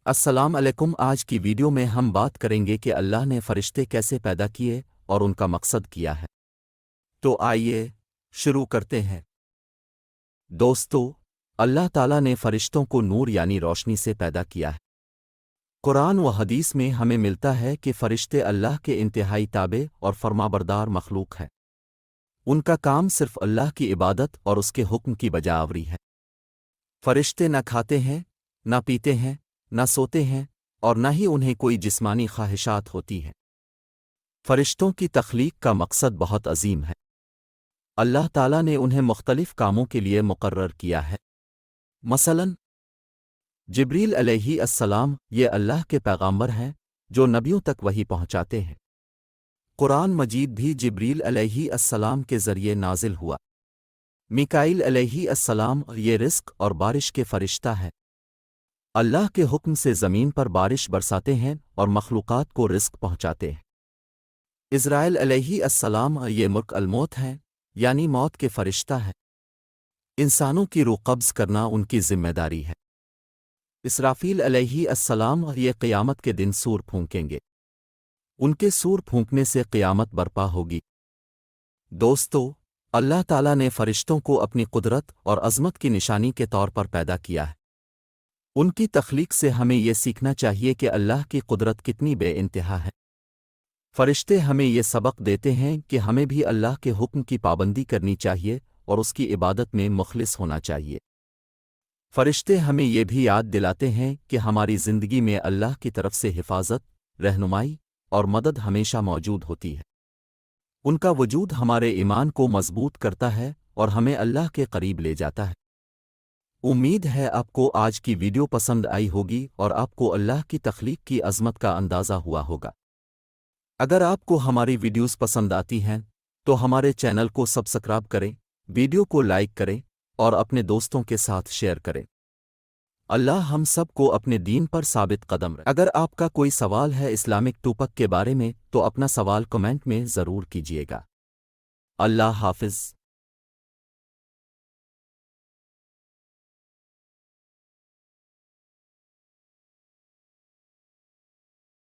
السلام علیکم۔ آج کی ویڈیو میں ہم بات کریں گے کہ اللہ نے فرشتے کیسے پیدا کیے اور ان کا مقصد کیا ہے۔ تو آئیے شروع کرتے ہیں۔ دوستو، اللہ تعالیٰ نے فرشتوں کو نور یعنی روشنی سے پیدا کیا ہے۔ قرآن و حدیث میں ہمیں ملتا ہے کہ فرشتے اللہ کے انتہائی تابع اور فرمانبردار مخلوق ہیں۔ ان کا کام صرف اللہ کی عبادت اور اس کے حکم کی بجا آوری ہے۔ فرشتے نہ کھاتے ہیں، نہ پیتے ہیں، نہ سوتے ہیں، اور نہ ہی انہیں کوئی جسمانی خواہشات ہوتی ہیں۔ فرشتوں کی تخلیق کا مقصد بہت عظیم ہے۔ اللہ تعالیٰ نے انہیں مختلف کاموں کے لیے مقرر کیا ہے۔ مثلاً جبریل علیہ السلام یہ اللہ کے پیغامبر ہیں جو نبیوں تک وحی پہنچاتے ہیں۔ قرآن مجید بھی جبریل علیہ السلام کے ذریعے نازل ہوا۔ میکائیل علیہ السلام یہ رزق اور بارش کے فرشتہ ہے۔ اللہ کے حکم سے زمین پر بارش برساتے ہیں اور مخلوقات کو رزق پہنچاتے ہیں۔ اسرائیل علیہ السلام یہ ملک الموت ہیں، یعنی موت کے فرشتہ ہے۔ انسانوں کی روح قبض کرنا ان کی ذمہ داری ہے۔ اسرافیل علیہ السلام یہ قیامت کے دن سور پھونکیں گے۔ ان کے سور پھونکنے سے قیامت برپا ہوگی۔ دوستو، اللہ تعالیٰ نے فرشتوں کو اپنی قدرت اور عظمت کی نشانی کے طور پر پیدا کیا ہے۔ ان کی تخلیق سے ہمیں یہ سیکھنا چاہیے کہ اللہ کی قدرت کتنی بے انتہا ہے۔ فرشتے ہمیں یہ سبق دیتے ہیں کہ ہمیں بھی اللہ کے حکم کی پابندی کرنی چاہیے اور اس کی عبادت میں مخلص ہونا چاہیے۔ فرشتے ہمیں یہ بھی یاد دلاتے ہیں کہ ہماری زندگی میں اللہ کی طرف سے حفاظت، رہنمائی اور مدد ہمیشہ موجود ہوتی ہے۔ ان کا وجود ہمارے ایمان کو مضبوط کرتا ہے اور ہمیں اللہ کے قریب لے جاتا ہے۔ امید ہے آپ کو آج کی ویڈیو پسند آئی ہوگی اور آپ کو اللہ کی تخلیق کی عظمت کا اندازہ ہوا ہوگا۔ اگر آپ کو ہماری ویڈیوز پسند آتی ہیں تو ہمارے چینل کو سبسکرائب کریں، ویڈیو کو لائک کریں اور اپنے دوستوں کے ساتھ شیئر کریں۔ اللہ ہم سب کو اپنے دین پر ثابت قدم رکھے۔ اگر آپ کا کوئی سوال ہے اسلامک ٹاپک کے بارے میں تو اپنا سوال کمنٹ میں ضرور کیجیے گا۔ اللہ حافظ۔